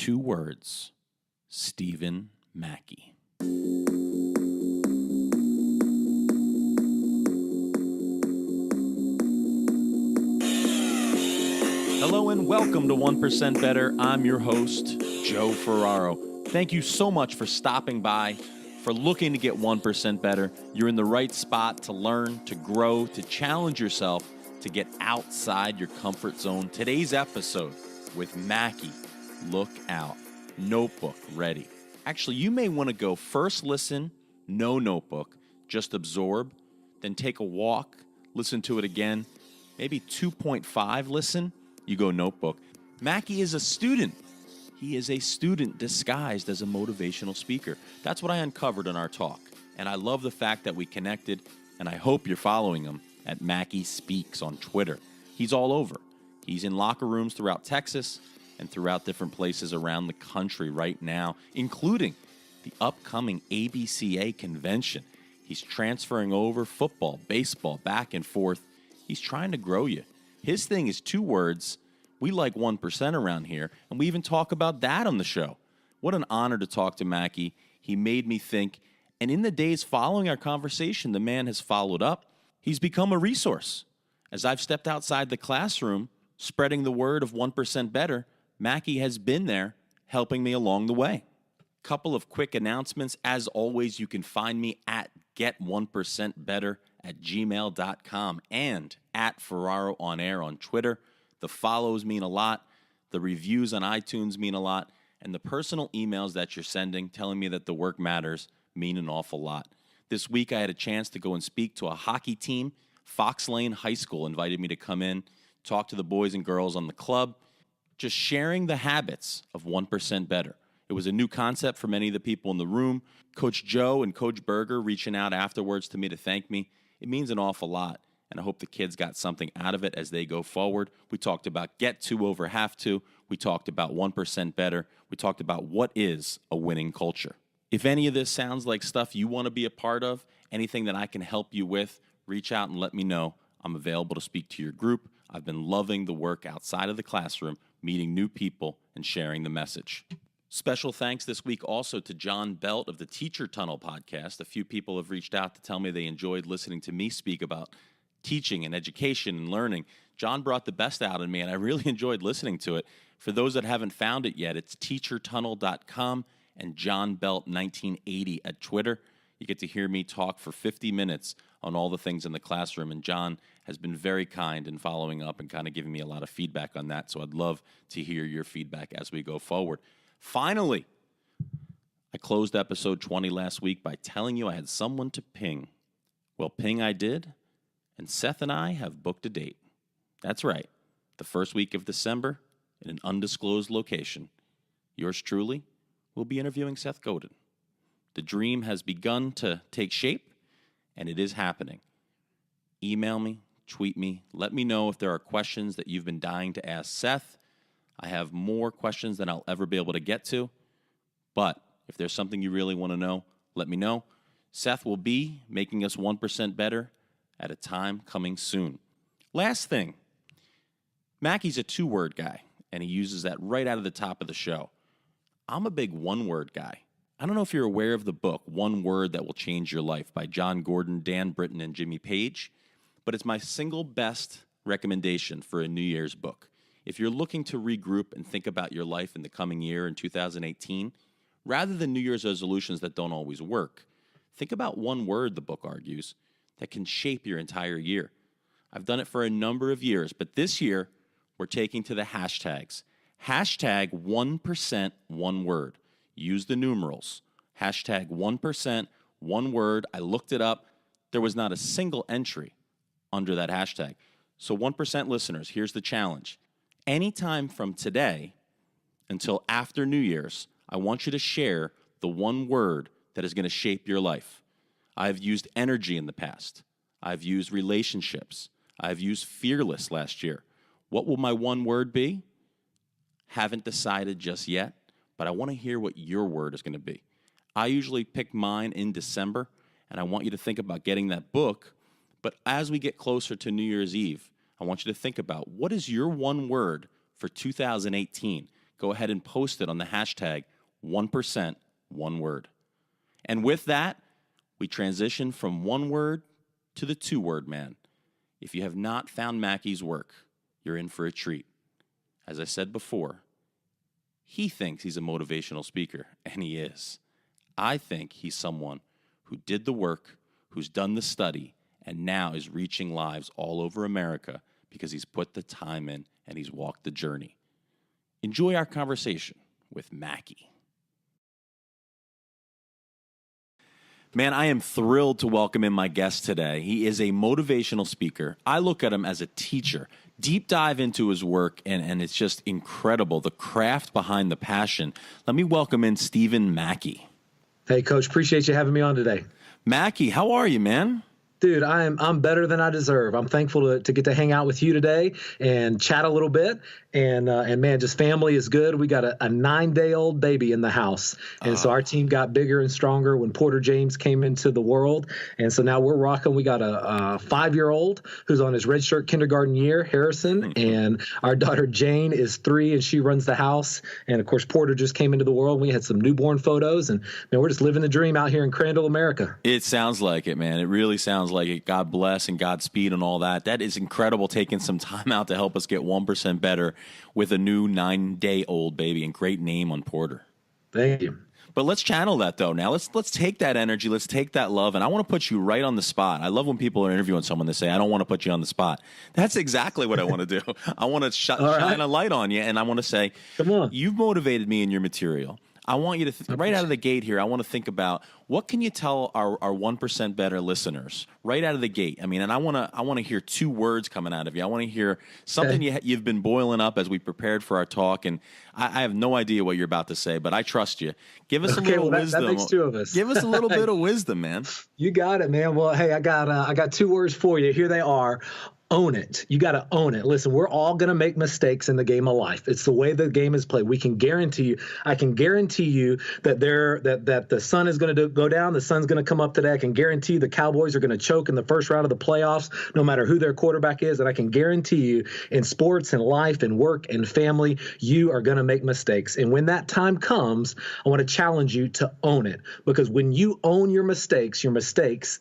2 words, Stephen Mackey. Hello and welcome to 1% Better. I'm your host, Joe Ferraro. Thank you so much for stopping by, for looking to get 1% better. You're in the right spot to learn, to grow, to challenge yourself, to get outside your comfort zone. Today's episode with Mackey. Look out. Notebook ready. Actually, you may want to go first listen, no notebook, just absorb, then take a walk, listen to it again, maybe 2.5 listen, you go notebook. Mackey is a student. He is a student disguised as a motivational speaker. That's what I uncovered in our talk. And I love the fact that we connected, and I hope you're following him at Mackey Speaks on Twitter. He's all over. He's in locker rooms throughout Texas and throughout different places around the country right now, including the upcoming ABCA convention. He's transferring over football, baseball, back and forth. He's trying to grow you. His thing is 2 words. We like 1% around here, and we even talk about that on the show. What an honor to talk to Mackey. He made me think, and in the days following our conversation, the man has followed up. He's become a resource. As I've stepped outside the classroom, spreading the word of 1% better, Mackey has been there helping me along the way. Couple of quick announcements. As always, you can find me at get1percentbetter@gmail.com and at Ferraro on Air on Twitter. The follows mean a lot. The reviews on iTunes mean a lot. And the personal emails that you're sending telling me that the work matters mean an awful lot. This week I had a chance to go and speak to a hockey team. Fox Lane High School invited me to come in, talk to the boys and girls on the club, just sharing the habits of 1% better. It was a new concept for many of the people in the room. Coach Joe and Coach Berger reaching out afterwards to me to thank me. It means an awful lot, and I hope the kids got something out of it as they go forward. We talked about get to over have to. We talked about 1% better. We talked about what is a winning culture. If any of this sounds like stuff you want to be a part of, anything that I can help you with, reach out and let me know. I'm available to speak to your group. I've been loving the work outside of the classroom, meeting new people and sharing the message. Special thanks this week also to John Belt of the Teacher Tunnel podcast. A few people have reached out to tell me they enjoyed listening to me speak about teaching and education and learning. John brought the best out in me, and I really enjoyed listening to it. For those that haven't found it yet, it's teachertunnel.com and John Belt 1980 at Twitter. You get to hear me talk for 50 minutes on all the things in the classroom, and John has been very kind in following up and kind of giving me a lot of feedback on that, so I'd love to hear your feedback as we go forward. Finally, I closed episode 20 last week by telling you I had someone to ping. Well, ping I did, and Seth and I have booked a date. That's right, the first week of December in an undisclosed location. Yours truly will be interviewing Seth Godin. The dream has begun to take shape, and it is happening. Email me, tweet me, let me know if there are questions that you've been dying to ask Seth. I have more questions than I'll ever be able to get to, but if there's something you really want to know, let me know. Seth will be making us 1% better at a time coming soon. Last thing, Mackey's a 2-word guy, and he uses that right out of the top of the show. I'm a big 1-word guy. I don't know if you're aware of the book, 1 Word That Will Change Your Life by John Gordon, Dan Britton, and Jimmy Page, but it's my single best recommendation for a New Year's book. If you're looking to regroup and think about your life in the coming year in 2018, rather than New Year's resolutions that don't always work, think about 1 word, the book argues, that can shape your entire year. I've done it for a number of years, but this year we're taking to the hashtags. Hashtag 1% 1 word. Use the numerals. Hashtag 1%, 1 word. I looked it up. There was not a single entry under that hashtag. So 1% listeners, here's the challenge. Anytime from today until after New Year's, I want you to share the 1 word that is going to shape your life. I've used energy in the past. I've used relationships. I've used fearless last year. What will my 1 word be? Haven't decided just yet, but I want to hear what your word is going to be. I usually pick mine in December, and I want you to think about getting that book. But as we get closer to New Year's Eve, I want you to think about what is your 1 word for 2018. go ahead and post it on the hashtag 1%, one word. And with that, we transition from one word to the two-word man. If you have not found Mackey's work, you're in for a treat. As I said before, he thinks he's a motivational speaker, and he is. I think he's someone who did the work, who's done the study, and now is reaching lives all over America because he's put the time in and he's walked the journey. Enjoy our conversation with Mackey. Man, I am thrilled to welcome in my guest today. He is a motivational speaker. I look at him as a teacher. Deep dive into his work, and it's just incredible, the craft behind the passion. Let me welcome in Stephen Mackey. Hey, Coach. Appreciate you having me on today. Mackey, how are you, man? Dude, I'm better than I deserve. I'm thankful to get to hang out with you today and chat a little bit. And man, just family is good. We got a 9-day-old baby in the house. And so our team got bigger and stronger when Porter James came into the world. And so now we're rocking. We got a 5-year-old who's on his redshirt kindergarten year, Harrison. And our daughter Jane is 3, and she runs the house. And, of course, Porter just came into the world. We had some newborn photos. And, man, we're just living the dream out here in Crandall, America. It sounds like it, man. It really sounds like it. God bless and Godspeed and all that. That is incredible, taking some time out to help us get 1% better with a new 9-day-old baby, and great name on Porter. Thank you. But let's channel that, though. Now, let's take that energy. Let's take that love. And I want to put you right on the spot. I love when people are interviewing someone, they say, I don't want to put you on the spot. That's exactly what I want to do. I want to shine a light on you, and I want to say, come on. You've motivated me in your material. I want you to, right out of the gate here, I want to think about what can you tell our 1% better listeners right out of the gate? I mean, and I want to hear 2 words coming out of you. I want to hear something you've been boiling up as we prepared for our talk, and I have no idea what you're about to say, but I trust you. Give us a little wisdom. That makes 2 of us. Give us a little bit of wisdom, man. You got it, man. Well, hey, I got 2 words for you. Here they are. Own it. You got to own it. Listen, we're all going to make mistakes in the game of life. It's the way the game is played. I can guarantee you that that the sun is going to go down. The sun's going to come up today. I can guarantee the Cowboys are going to choke in the first round of the playoffs, no matter who their quarterback is. And I can guarantee you in sports and life and work and family, you are going to make mistakes. And when that time comes, I want to challenge you to own it, because when you own your mistakes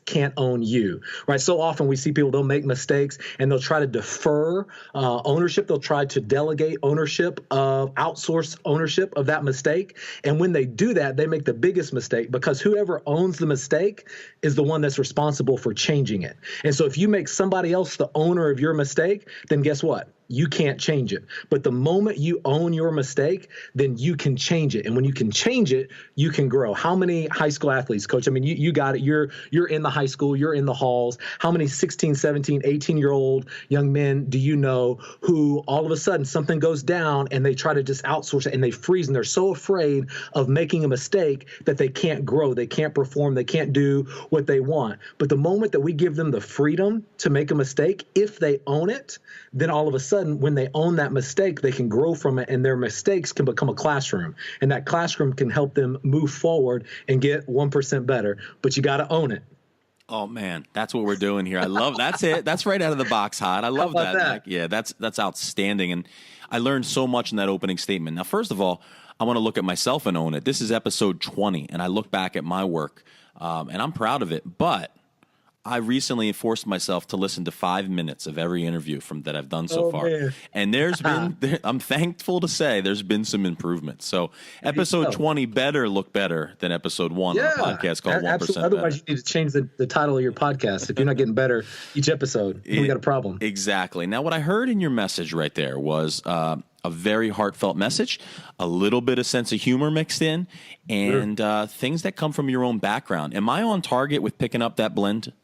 can't own you, right? So often we see people, they'll make mistakes and they'll try to defer ownership. They'll try to delegate outsource ownership of that mistake. And when they do that, they make the biggest mistake, because whoever owns the mistake is the one that's responsible for changing it. And so if you make somebody else the owner of your mistake, then guess what? You can't change it. But the moment you own your mistake, then you can change it. And when you can change it, you can grow. How many high school athletes, Coach? I mean, you got it. You're in the high school. You're in the halls. How many 16, 17, 18-year-old young men do you know who all of a sudden something goes down and they try to just outsource it and they freeze, and they're so afraid of making a mistake that they can't grow, they can't perform, they can't do what they want. But the moment that we give them the freedom to make a mistake, if they own it, then all of a sudden, when they own that mistake, they can grow from it, and their mistakes can become a classroom. And that classroom can help them move forward and get 1% better. But you got to own it. Oh, man, that's what we're doing here. I love that's it. That's right out of the box hot. I love that. Like, yeah, that's outstanding. And I learned so much in that opening statement. Now, first of all, I want to look at myself and own it. This is episode 20, and I look back at my work, and I'm proud of it. But I recently forced myself to listen to 5 minutes of every interview that I've done so far. Man. And I'm thankful to say there's been some improvement. So episode 20 better look better than episode 1 on a podcast called 1% Better. Otherwise, you need to change the title of your podcast. If you're not getting better each episode, we got a problem. Exactly. Now, what I heard in your message right there was a very heartfelt message, a little bit of sense of humor mixed in, and things that come from your own background. Am I on target with picking up that blend?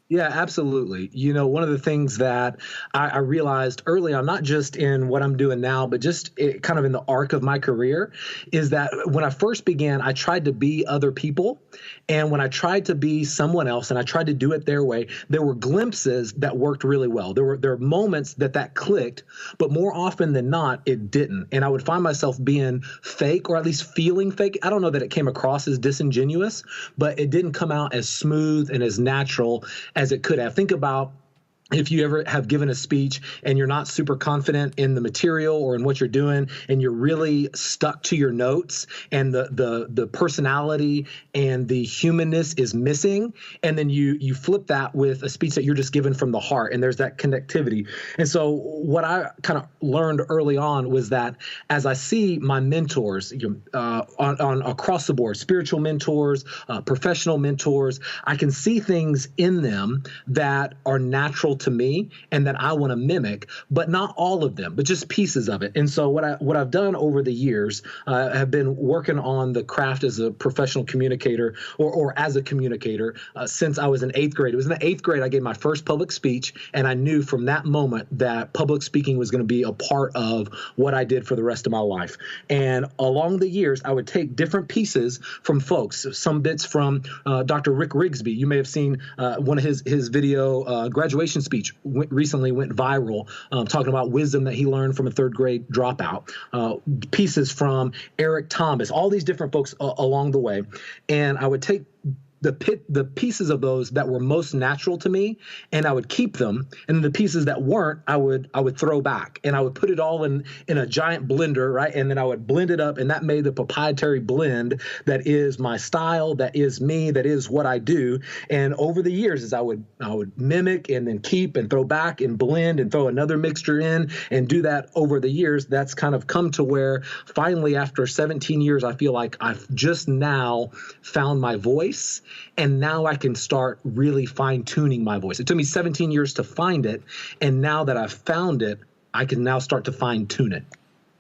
Yeah, absolutely. You know, one of the things that I realized early on, not just in what I'm doing now, but just kind of in the arc of my career, is that when I first began, I tried to be other people. And when I tried to be someone else and I tried to do it their way, there were glimpses that worked really well. There were moments that clicked, but more often than not, it didn't. And I would find myself being fake, or at least feeling fake. I don't know that it came across as disingenuous, but it didn't come out as smooth and as natural as it could have. Think about if you ever have given a speech and you're not super confident in the material or in what you're doing, and you're really stuck to your notes, and the personality and the humanness is missing, and then you flip that with a speech that you're just given from the heart, and there's that connectivity. And so what I kind of learned early on was that as I see my mentors on across the board, spiritual mentors, professional mentors, I can see things in them that are natural to me and that I want to mimic, but not all of them, but just pieces of it. And so what I've done over the years, have been working on the craft as a professional communicator or as a communicator since I was in 8th grade. It was in the 8th grade I gave my first public speech, and I knew from that moment that public speaking was going to be a part of what I did for the rest of my life. And along the years, I would take different pieces from folks, some bits from Dr. Rick Rigsby. You may have seen one of his video graduation speech recently went viral, talking about wisdom that he learned from a 3rd grade dropout. Pieces from Eric Thomas, all these different folks along the way. And I would take the pieces of those that were most natural to me, and I would keep them, and the pieces that weren't, I would throw back, and I would put it all in a giant blender, right? And then I would blend it up, and that made the proprietary blend that is my style, that is me, that is what I do. And over the years, as I would mimic and then keep and throw back and blend and throw another mixture in and do that over the years, that's kind of come to where finally after 17 years, I feel like I've just now found my voice. And now I can start really fine-tuning my voice. It took me 17 years to find it, and now that I've found it, I can now start to fine-tune it.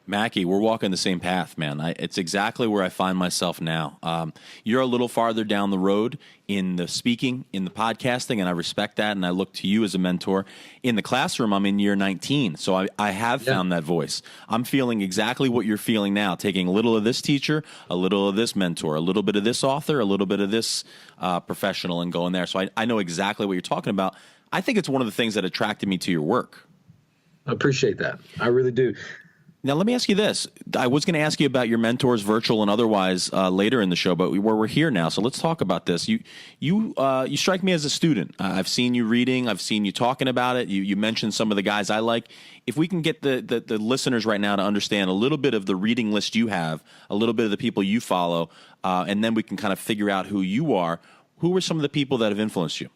Mackey, we're walking the same path, man. It's exactly where I find myself now. You're a little farther down the road in the speaking, in the podcasting, and I respect that, and I look to you as a mentor. In the classroom, I'm in year 19, so I have found that voice. I'm feeling exactly what you're feeling now, taking a little of this teacher, a little of this mentor, a little bit of this author, a little bit of this professional, and going there. So I know exactly what you're talking about. I think it's one of the things that attracted me to your work. I appreciate that. I really do. Now, let me ask you this. I was going to ask you about your mentors, virtual and otherwise, later in the show, but we're here now, so let's talk about this. You strike me as a student. I've seen you reading. I've seen you talking about it. You mentioned some of the guys I like. If we can get the listeners right now to understand a little bit of the reading list you have, a little bit of the people you follow, and then we can kind of figure out who you are. Who are some of the people that have influenced you?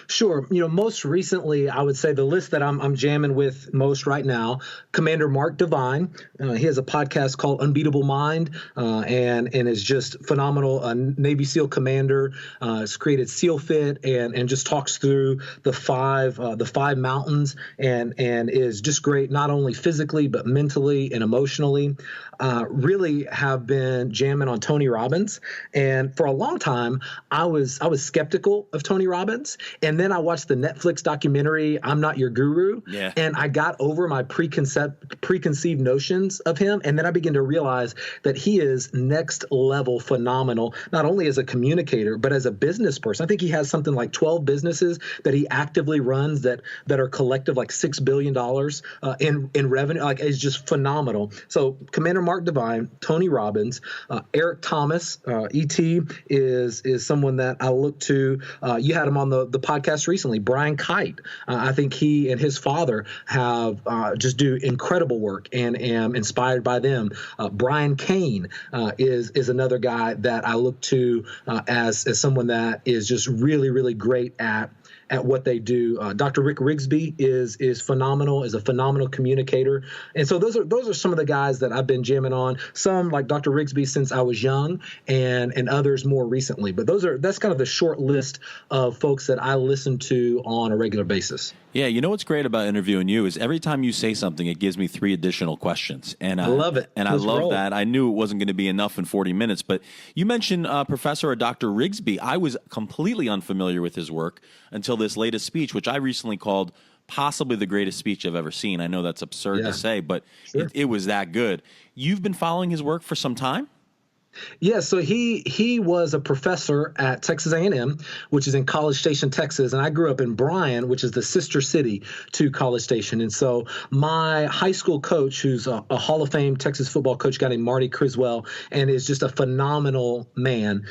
Sure. Most recently, I would say the list that I'm jamming with most right now, Commander Mark Devine. He has a podcast called Unbeatable Mind, and is just phenomenal. Navy SEAL commander, has created SEAL Fit and just talks through the five mountains and is just great, not only physically, but mentally and emotionally. Really have been jamming on Tony Robbins. And for a long time, I was skeptical of Tony Robbins. And then I watched the Netflix documentary, I'm Not Your Guru. Yeah. And I got over my preconceived notions of him. And then I began to realize that he is next level phenomenal, not only as a communicator, but as a business person. I think he has something like 12 businesses that he actively runs that are collective like $6 billion in revenue. Like, it's just phenomenal. So Commander Mark Devine, Tony Robbins, Eric Thomas, ET is someone that I look to. You had him on the podcast recently, Brian Kite. I think he and his father have just do incredible work and am inspired by them. Brian Kane is another guy that I look to as someone that is just really, really great at what they do. Dr. Rick Rigsby is phenomenal, is a phenomenal communicator. And so those are some of the guys that I've been jamming on. Some like Dr. Rigsby since I was young and others more recently. But that's kind of the short list of folks that I listen to on a regular basis. Yeah, you know what's great about interviewing you is every time you say something, it gives me 3 additional questions. And I love it. And I love that. I knew it wasn't going to be enough in 40 minutes. But you mentioned Professor or Dr. Rigsby. I was completely unfamiliar with his work until this latest speech, which I recently called possibly the greatest speech I've ever seen. I know that's absurd to say, but it was that good. You've been following his work for some time? Yeah, so he was a professor at Texas A&M, which is in College Station, Texas, and I grew up in Bryan, which is the sister city to College Station. And so my high school coach, who's a Hall of Fame Texas football coach, guy named Marty Criswell, and is just a phenomenal man,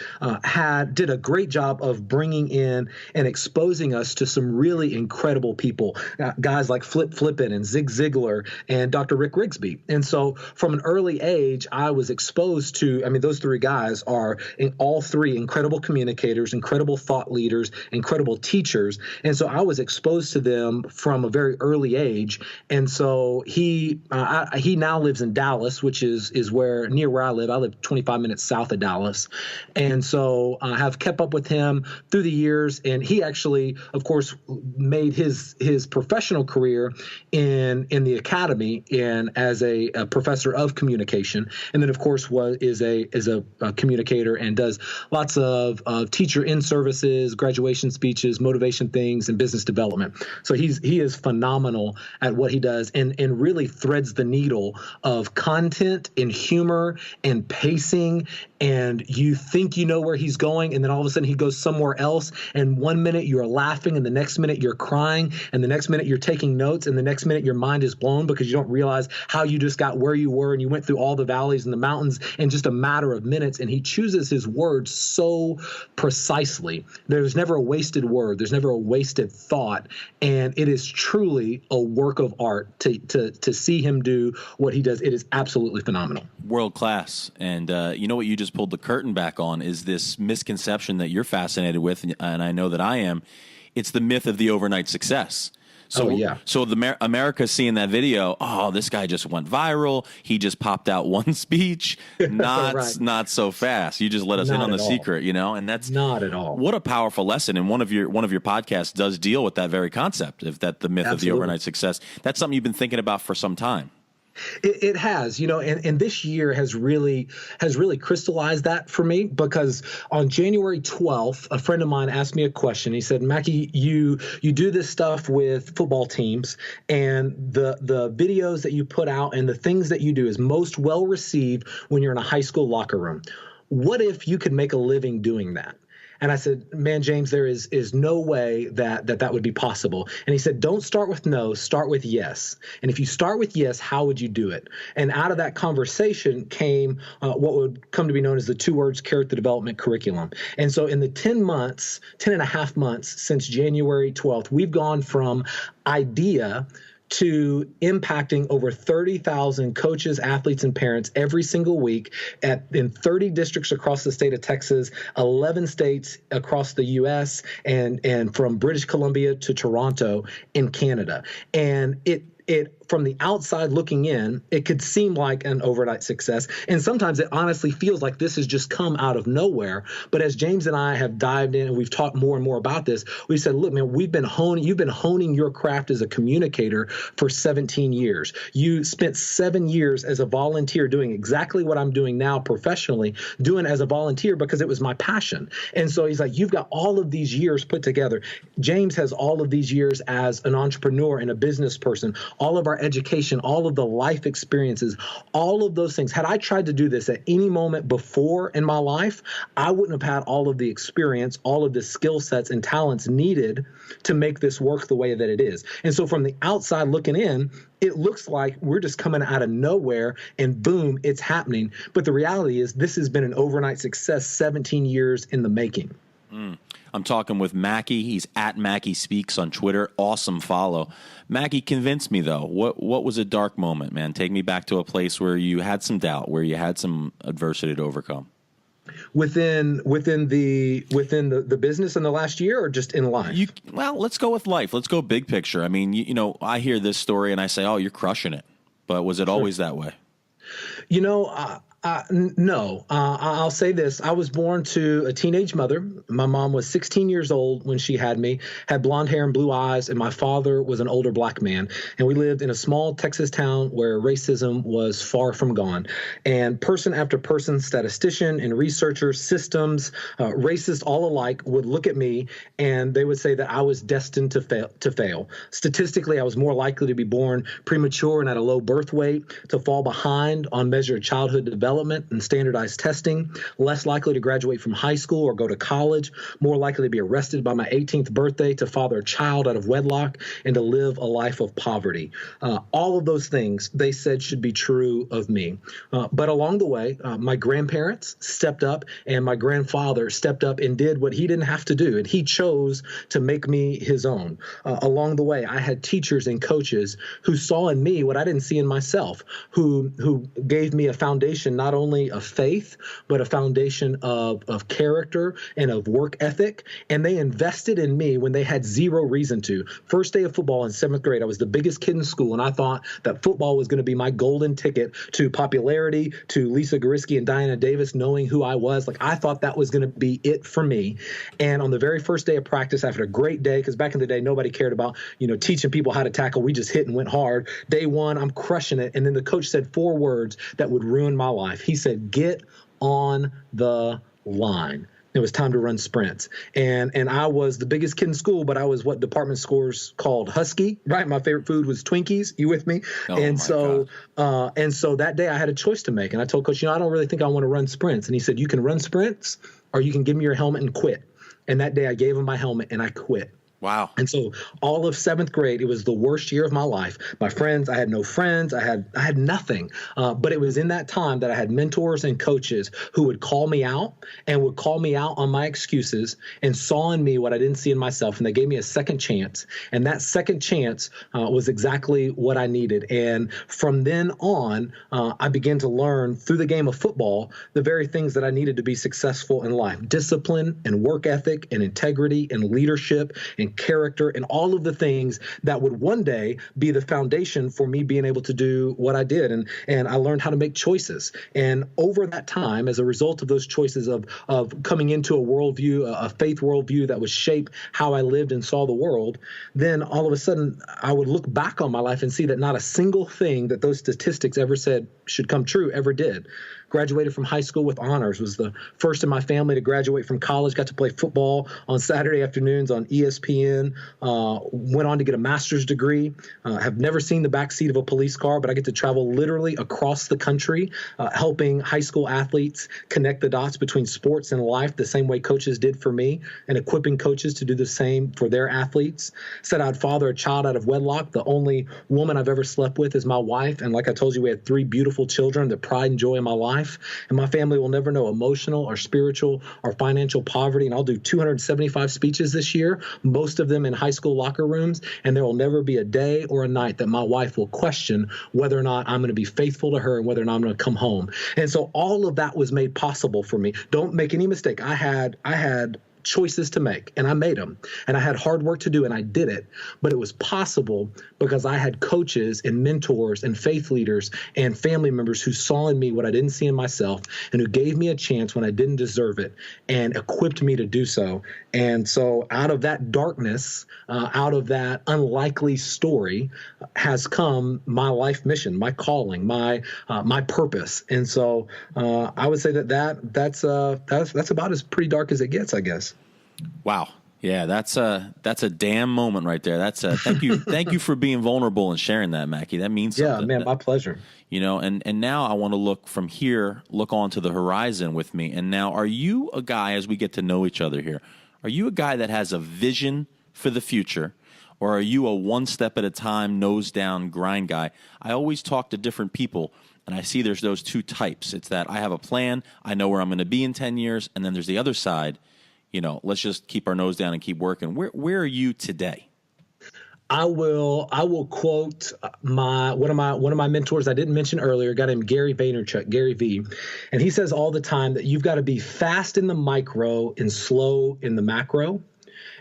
did a great job of bringing in and exposing us to some really incredible people, guys like Flip Flippin and Zig Ziglar and Dr. Rick Rigsby. And so from an early age, I was exposed to, I mean, those three guys are all three incredible communicators, incredible thought leaders, incredible teachers. And so I was exposed to them from a very early age. And so he now lives in Dallas, which is near where I live. I live 25 minutes south of Dallas. And so I have kept up with him through the years. And he actually, of course, made his professional career in the academy and as a professor of communication. And then, of course, is a communicator and does lots of teacher in-services, graduation speeches, motivation things, and business development. So he is phenomenal at what he does and really threads the needle of content and humor and pacing. And you think you know where he's going, and then all of a sudden he goes somewhere else. And 1 minute you're laughing, and the next minute you're crying, and the next minute you're taking notes, and the next minute your mind is blown because you don't realize how you just got where you were, and you went through all the valleys and the mountains in just a matter of minutes. And he chooses his words so precisely. There's never a wasted word. There's never a wasted thought. And it is truly a work of art to see him do what he does. It is absolutely phenomenal. World class. And you know what you just pulled the curtain back on is this misconception that you're fascinated with, and I know that I am. It's the myth of the overnight success. So, So America's seeing that video. Oh, this guy just went viral. He just popped out one speech. Not so fast. You just let us in on the secret, and that's not at all. What a powerful lesson. And one of your podcasts does deal with that very concept, if that the myth of the overnight success. That's something you've been thinking about for some time. It has, and this year has really crystallized that for me, because on January 12th, a friend of mine asked me a question. He said, Mackey, you do this stuff with football teams, and the videos that you put out and the things that you do is most well received when you're in a high school locker room. What if you could make a living doing that? And I said, man, James, there is no way that would be possible. And he said, don't start with no, start with yes. And if you start with yes, how would you do it? And out of that conversation came what would come to be known as the 2 words character development curriculum. And so in the 10 and a half months since January 12th, we've gone from idea to impacting over 30,000 coaches, athletes, and parents every single week in 30 districts across the state of Texas, 11 states across the U.S., and from British Columbia to Toronto in Canada. And it from the outside looking in, it could seem like an overnight success. And sometimes it honestly feels like this has just come out of nowhere. But as James and I have dived in and we've talked more and more about this, we said, look, man, you've been honing your craft as a communicator for 17 years. You spent 7 years as a volunteer doing exactly what I'm doing now professionally, doing as a volunteer because it was my passion. And so he's like, you've got all of these years put together. James has all of these years as an entrepreneur and a business person, all of our education, all of the life experiences, all of those things. Had I tried to do this at any moment before in my life, I wouldn't have had all of the experience, all of the skill sets and talents needed to make this work the way that it is. And so from the outside looking in, it looks like we're just coming out of nowhere and boom, it's happening. But the reality is this has been an overnight success, 17 years in the making. I'm talking with Mackey. He's at Mackey Speaks on Twitter. Awesome follow. Mackey, convince me, though. What was a dark moment, man? Take me back to a place where you had some doubt, where you had some adversity to overcome. Within the business in the last year, or just in life? Well, let's go with life. Let's go big picture. I mean, I hear this story and I say, oh, you're crushing it. But was it always that way? No. I'll say this. I was born to a teenage mother. My mom was 16 years old when she had me, had blonde hair and blue eyes, and my father was an older black man. And we lived in a small Texas town where racism was far from gone. And person after person, statistician and researcher, systems, racist all alike, would look at me and they would say that I was destined to fail. Statistically, I was more likely to be born premature and at a low birth weight, to fall behind on measure of childhood development, development and standardized testing, less likely to graduate from high school or go to college, more likely to be arrested by my 18th birthday, to father a child out of wedlock, and to live a life of poverty. All of those things they said should be true of me. But along the way, my grandparents stepped up and my grandfather stepped up and did what he didn't have to do. And he chose to make me his own. Along the way, I had teachers and coaches who saw in me what I didn't see in myself, who gave me a foundation not only of faith, but a foundation of character and of work ethic. And they invested in me when they had zero reason to. First day of football in 7th grade, I was the biggest kid in school, and I thought that football was going to be my golden ticket to popularity, to Lisa Goriski and Diana Davis knowing who I was. Like, I thought that was going to be it for me. And on the very first day of practice, after a great day, because back in the day, nobody cared about, teaching people how to tackle. We just hit and went hard. Day one, I'm crushing it. And then the coach said 4 words that would ruin my life. He said, "Get on the line." It was time to run sprints. And I was the biggest kid in school, but I was what department stores called husky, right? My favorite food was Twinkies. You with me? Oh, and so that day I had a choice to make. And I told Coach, I don't really think I want to run sprints. And he said, "You can run sprints or you can give me your helmet and quit." And that day I gave him my helmet and I quit. Wow. And so all of 7th grade, it was the worst year of my life. My friends, I had no friends. I had nothing. But it was in that time that I had mentors and coaches who would call me out and would call me out on my excuses and saw in me what I didn't see in myself. And they gave me a second chance. And that second chance was exactly what I needed. And from then on, I began to learn through the game of football the very things that I needed to be successful in life: discipline and work ethic and integrity and leadership and character and all of the things that would one day be the foundation for me being able to do what I did. And I learned how to make choices. And over that time, as a result of those choices of coming into a worldview, a faith worldview that would shape how I lived and saw the world, then all of a sudden I would look back on my life and see that not a single thing that those statistics ever said should come true ever did. Graduated from high school with honors, was the first in my family to graduate from college, got to play football on Saturday afternoons on ESPN, went on to get a master's degree, have never seen the backseat of a police car, but I get to travel literally across the country, helping high school athletes connect the dots between sports and life the same way coaches did for me, and equipping coaches to do the same for their athletes. Said I'd father a child out of wedlock. The only woman I've ever slept with is my wife, and like I told you, we had 3 beautiful children, the pride and joy in my life. And my family will never know emotional or spiritual or financial poverty. And I'll do 275 speeches this year, most of them in high school locker rooms. And there will never be a day or a night that my wife will question whether or not I'm going to be faithful to her and whether or not I'm going to come home. And so all of that was made possible for me. Don't make any mistake. I had choices to make, and I made them, and I had hard work to do, and I did it. But it was possible because I had coaches and mentors and faith leaders and family members who saw in me what I didn't see in myself, and who gave me a chance when I didn't deserve it and equipped me to do so. And so out of that darkness, out of that unlikely story, has come my life mission, my calling, my purpose. And so I would say that's about as pretty dark as it gets, I guess. Wow. Yeah, that's a damn moment right there. That's thank you for being vulnerable and sharing that, Mackey. That means something. Yeah, man, my pleasure. And now I want to look from here, look onto the horizon with me. And now, are you a guy, as we get to know each other here, are you a guy that has a vision for the future, or are you a one step at a time, nose down grind guy? I always talk to different people, and I see there's those 2 types. It's that I have a plan, I know where I'm going to be in 10 years, and then there's the other side. Let's just keep our nose down and keep working. Where are you today? I will quote one of my mentors I didn't mention earlier, a guy named Gary Vaynerchuk, Gary V. And he says all the time that you've got to be fast in the micro and slow in the macro.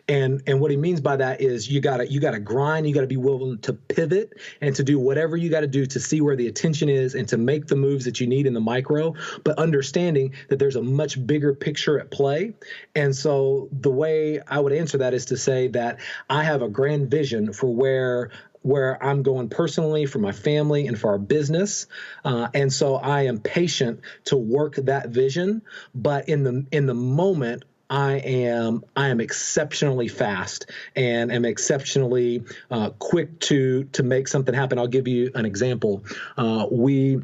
And what he means by that is you gotta grind, you gotta be willing to pivot and to do whatever you gotta do to see where the attention is and to make the moves that you need in the micro, but understanding that there's a much bigger picture at play. And so the way I would answer that is to say that I have a grand vision for where I'm going personally, for my family, and for our business. And so I am patient to work that vision, but in the moment, I am exceptionally fast and am exceptionally quick to make something happen. I'll give you an example. We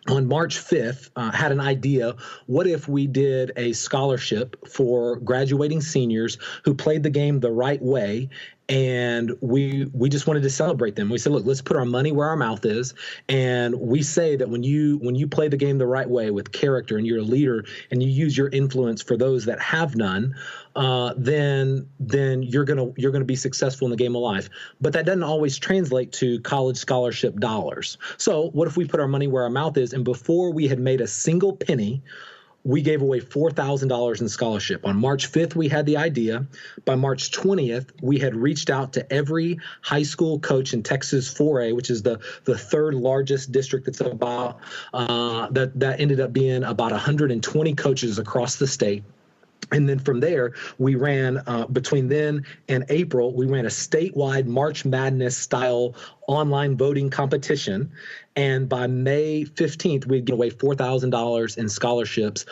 on March 5th, had an idea. What if we did a scholarship for graduating seniors who played the game the right way? And we just wanted to celebrate them. We said, look, let's put our money where our mouth is. And we say that when you play the game the right way with character and you're a leader and you use your influence for those that have none, then you're gonna be successful in the game of life. But that doesn't always translate to college scholarship dollars. So what if we put our money where our mouth is? And before we had made a single penny, we gave away $4,000 in scholarship. On March 5th, we had the idea. By March 20th, we had reached out to every high school coach in Texas 4A, which is the third largest district. That's about that ended up being about 120 coaches across the state. And then from there, we ran between then and April, we ran a statewide March Madness style online voting competition. And by May 15th, we'd give away $4,000 in scholarships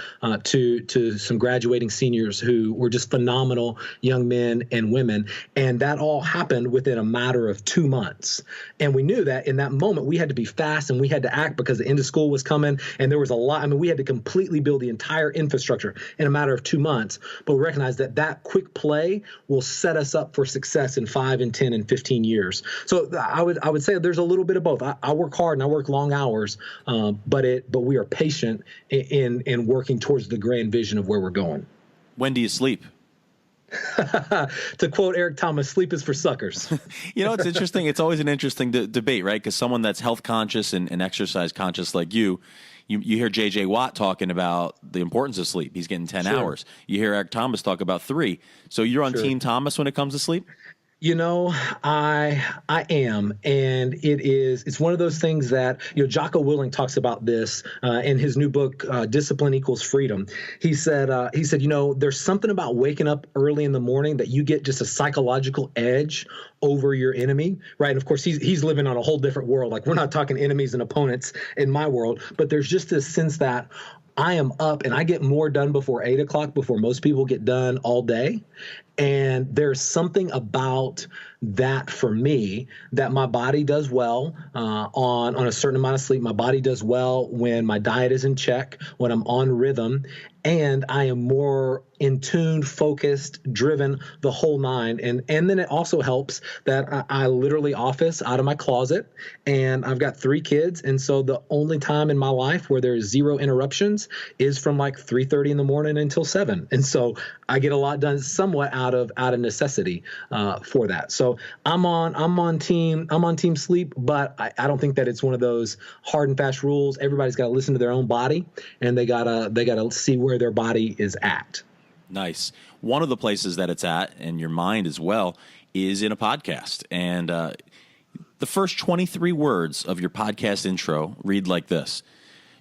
to some graduating seniors who were just phenomenal young men and women. And that all happened within a matter of 2 months. And we knew that in that moment, we had to be fast and we had to act because the end of school was coming. And there was a lot. I mean, we had to completely build the entire infrastructure in a matter of 2 months. But we recognized that that quick play will set us up for success in 5 and 10 and 15 years. So I would say there's a little bit of both. I work hard and I work long hours, but we are patient in working towards the grand vision of where we're going. When do you sleep? To quote Eric Thomas, sleep is for suckers. You know, it's interesting. It's always an interesting debate, right? Because someone that's health conscious and exercise conscious like you hear J.J. Watt talking about the importance of sleep. He's getting 10 hours. You hear Eric Thomas talk about 3. So you're on Team Thomas when it comes to sleep? You know, I am, and it's one of those things that, Jocko Willink talks about this in his new book, Discipline Equals Freedom. He said, there's something about waking up early in the morning that you get just a psychological edge over your enemy, right? And of course, he's living on a whole different world. Like, we're not talking enemies and opponents in my world, but there's just this sense that I am up and I get more done before 8 o'clock, before most people get done all day. And there's something about that for me that my body does well on a certain amount of sleep. My body does well when my diet is in check, when I'm on rhythm, and I am more in tune, focused, driven, the whole nine. And then it also helps that I literally office out of my closet, and I've got 3 kids. And so the only time in my life where there's 0 interruptions is from like 3:30 in the morning until 7. And so I get a lot done somewhat out of necessity for that. So I'm on team sleep, but I don't think that it's one of those hard and fast rules. Everybody's got to listen to their own body, and they gotta see where their body is at. Nice. One of the places that it's at, and your mind as well, is in a podcast. And the first 23 words of your podcast intro read like this: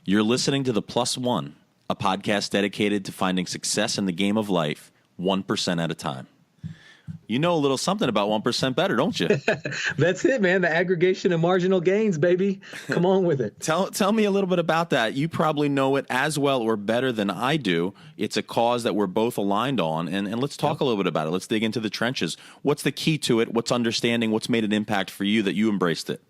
you're listening to The Plus One, a podcast dedicated to finding success in the game of life 1% at a time. You know a little something about 1% better, don't you? That's it, man. The aggregation of marginal gains, baby. Come on with it. Tell me a little bit about that. You probably know it as well or better than I do. It's a cause that we're both aligned on, and let's talk a little bit about it. Let's dig into the trenches. What's the key to it? What's understanding? What's made an impact for you that you embraced it?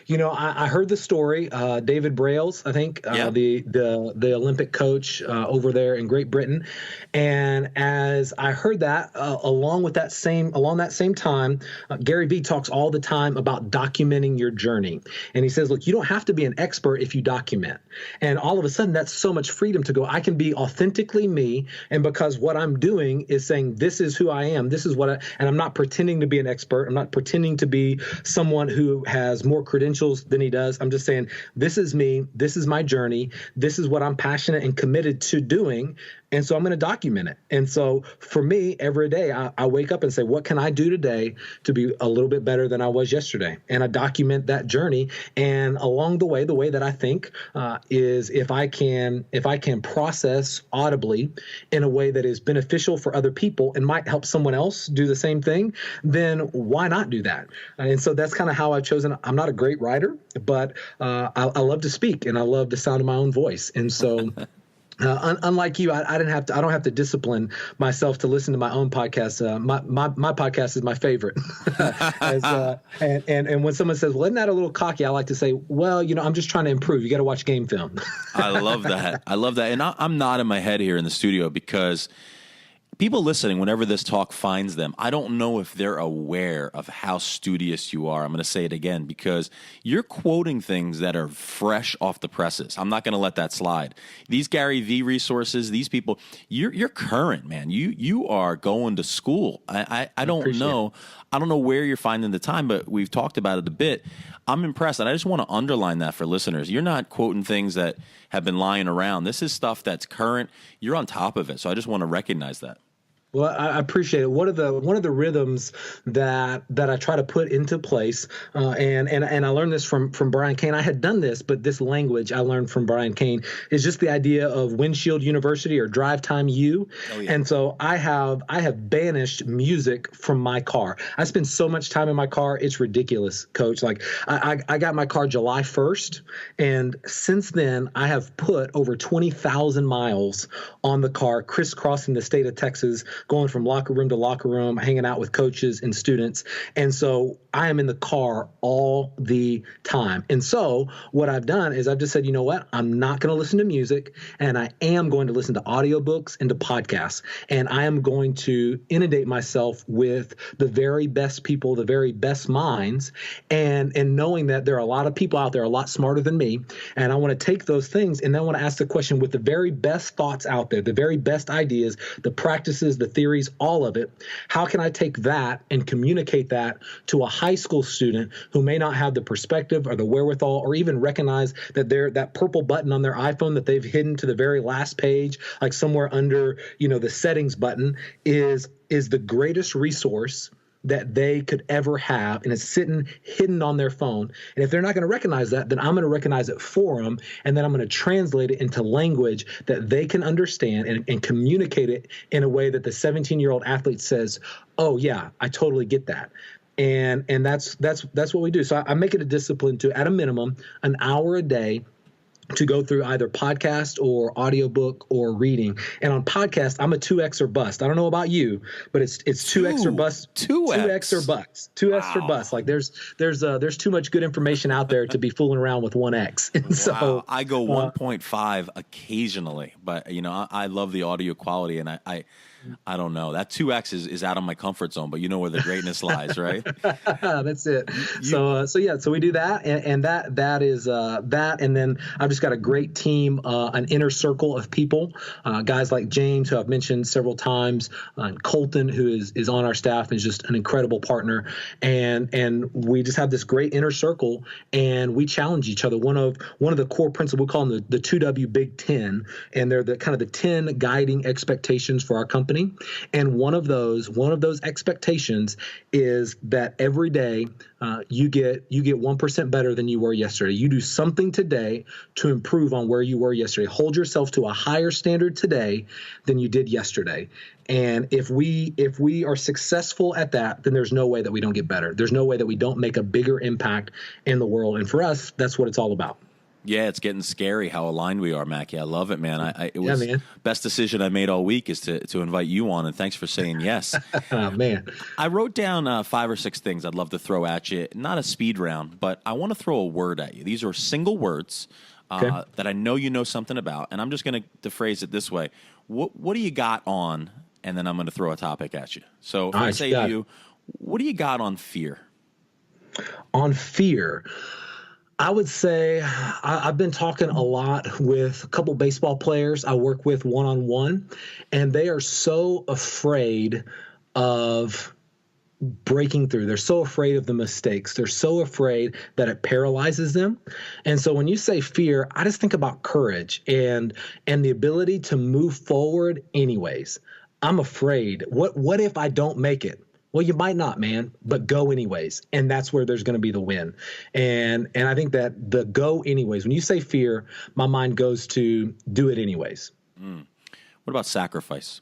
I heard the story. David Brailes, I think, the Olympic coach over there in Great Britain, and as I heard that, along that same time, Gary Vee talks all the time about documenting your journey, and he says, look, you don't have to be an expert if you document, and all of a sudden, that's so much freedom to go. I can be authentically me, and because what I'm doing is saying, this is who I am, this is and I'm not pretending to be an expert. I'm not pretending to be someone who has more credentials than he does. I'm just saying, this is me. This is my journey. This is what I'm passionate and committed to doing. And so I'm going to document it. And so for me, every day I wake up and say, what can I do today to be a little bit better than I was yesterday? And I document that journey. And along the way that I think is if I can process audibly in a way that is beneficial for other people and might help someone else do the same thing, then why not do that? And so that's kind of how I've chosen. I'm not a great writer, but I love to speak and I love the sound of my own voice. And so Unlike you, I didn't have to. I don't have to discipline myself to listen to my own podcast. My podcast is my favorite. And when someone says, "Well, isn't that a little cocky?" I like to say, "Well, I'm just trying to improve. You got to watch game film." I love that. I love that. And I'm nodding my head here in the studio because people listening, whenever this talk finds them, I don't know if they're aware of how studious you are. I'm going to say it again because you're quoting things that are fresh off the presses. I'm not going to let that slide. These Gary V resources, these people, you're current, man. You are going to school. I don't know. I don't know where you're finding the time, but we've talked about it a bit. I'm impressed, and I just want to underline that for listeners. You're not quoting things that have been lying around. This is stuff that's current. You're on top of it, so I just want to recognize that. Well, I appreciate it. One of the rhythms that I try to put into place, and I learned this from Brian Cain. I had done this, but this language I learned from Brian Cain is just the idea of windshield university or drive time U. Oh, yeah. And so I have banished music from my car. I spend so much time in my car, it's ridiculous, Coach. Like I got my car July 1st, and since then I have put over 20,000 miles on the car, crisscrossing the state of Texas, going from locker room to locker room, hanging out with coaches and students. And so I am in the car all the time. And so what I've done is I've just said, you know what? I'm not going to listen to music, and I am going to listen to audiobooks and to podcasts. And I am going to inundate myself with the very best people, the very best minds, and knowing that there are a lot of people out there a lot smarter than me. And I want to take those things and then I want to ask the question with the very best thoughts out there, the very best ideas, the practices, the theories, all of it. How can I take that and communicate that to a high school student who may not have the perspective or the wherewithal or even recognize that that purple button on their iPhone that they've hidden to the very last page, like somewhere under, the settings button, is the greatest resource that they could ever have, and it's sitting hidden on their phone. And if they're not going to recognize that, then I'm going to recognize it for them, and then I'm going to translate it into language that they can understand and communicate it in a way that the 17-year-old athlete says, "Oh yeah, I totally get that." And that's what we do. So I make it a discipline to, at a minimum, an hour a day to go through either podcast or audiobook or reading. And on podcast, I'm a 2X or bust. I don't know about you, but it's 2X or bust. 2X or bust. 2X or bust. Like there's too much good information out there to be fooling around with 1X. And so I go 1.5 occasionally, but I love the audio quality, and I don't know. That 2X is out of my comfort zone, but you know where the greatness lies, right? That's it. So we do that, and that is that, and then I've just got a great team, an inner circle of people, guys like James, who I've mentioned several times, and Colton, who is on our staff, is just an incredible partner, and we just have this great inner circle, and we challenge each other. One of the core principles, we call them the 2W Big 10, and they're the kind of the 10 guiding expectations for our company. And one of those expectations is that every day you get 1% better than you were yesterday. You do something today to improve on where you were yesterday. Hold yourself to a higher standard today than you did yesterday. And if we are successful at that, then there's no way that we don't get better. There's no way that we don't make a bigger impact in the world. And for us, that's what it's all about. Yeah, it's getting scary how aligned we are, Mackey. I love it, man. It was best decision I made all week is to invite you on, and thanks for saying yes. Oh, man. I wrote down 5 or 6 things I'd love to throw at you. Not a speed round, but I want to throw a word at you. These are single words that I know you know something about, and I'm just going to phrase it this way. What do you got on, and then I'm going to throw a topic at you. So if I say to you, what do you got on fear? On fear? I would say I've been talking a lot with a couple baseball players I work with one-on-one, and they are so afraid of breaking through. They're so afraid of the mistakes. They're so afraid that it paralyzes them. And so when you say fear, I just think about courage and the ability to move forward anyways. I'm afraid. What if I don't make it? Well, you might not, man, but go anyways. And that's where there's going to be the win. And I think that the go anyways, when you say fear, my mind goes to do it anyways. What about sacrifice?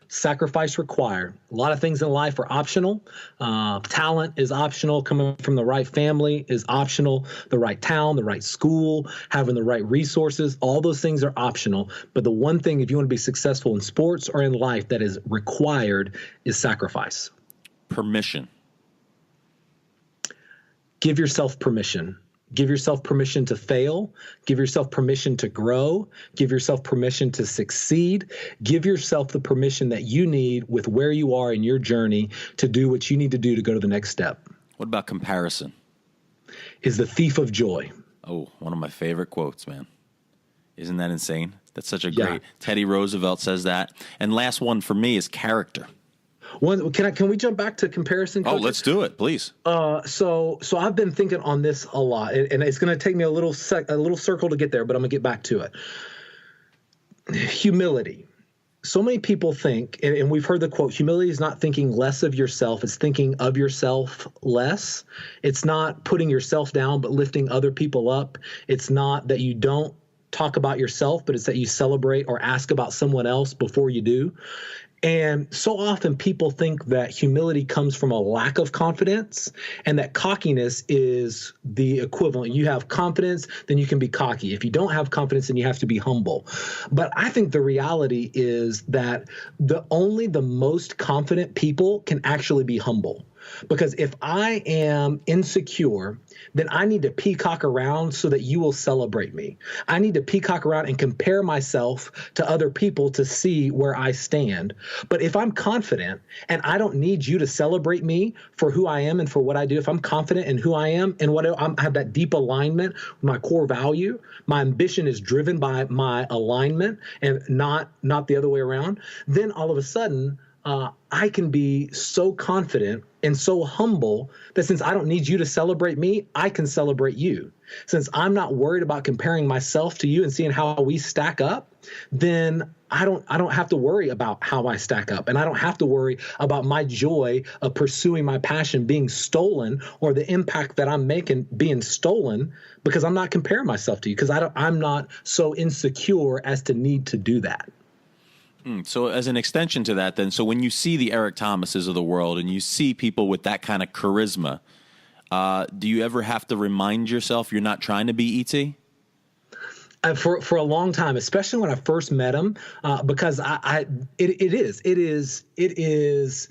sacrifice required. A lot of things in life are optional. Talent is optional. Coming from the right family is optional. The right town, the right school, having the right resources, all those things are optional. But the one thing, if you want to be successful in sports or in life, that is required is sacrifice. Permission. Give yourself permission. Give yourself permission to fail. Give yourself permission to grow. Give yourself permission to succeed. Give yourself the permission that you need with where you are in your journey to do what you need to do to go to the next step. What about comparison? Is the thief of joy. Oh, one of my favorite quotes, man. Isn't that insane? That's such a great. Teddy Roosevelt says that. And last one for me is character. Can we jump back to comparison, Coach? Oh, let's do it, please. So I've been thinking on this a lot, and it's going to take me a little circle to get there, but I'm going to get back to it. Humility. So many people think, and we've heard the quote, humility is not thinking less of yourself, it's thinking of yourself less. It's not putting yourself down, but lifting other people up. It's not that you don't talk about yourself, but it's that you celebrate or ask about someone else before you do. And so often people think that humility comes from a lack of confidence and that cockiness is the equivalent. You have confidence, then you can be cocky. If you don't have confidence, then you have to be humble. But I think the reality is that only the most confident people can actually be humble. Because if I am insecure, then I need to peacock around so that you will celebrate me. I need to peacock around and compare myself to other people to see where I stand. But if I'm confident and I don't need you to celebrate me for who I am and for what I do, if I'm confident in who I am and what I have that deep alignment with my core value, my ambition is driven by my alignment and not the other way around, then all of a sudden, I can be so confident and so humble that since I don't need you to celebrate me, I can celebrate you. Since I'm not worried about comparing myself to you and seeing how we stack up, then I don't have to worry about how I stack up. And I don't have to worry about my joy of pursuing my passion being stolen or the impact that I'm making being stolen because I'm not comparing myself to you because I'm not so insecure as to need to do that. So as an extension to that then, so when you see the Eric Thomases of the world and you see people with that kind of charisma, do you ever have to remind yourself you're not trying to be E.T.? For a long time, especially when I first met him, because it is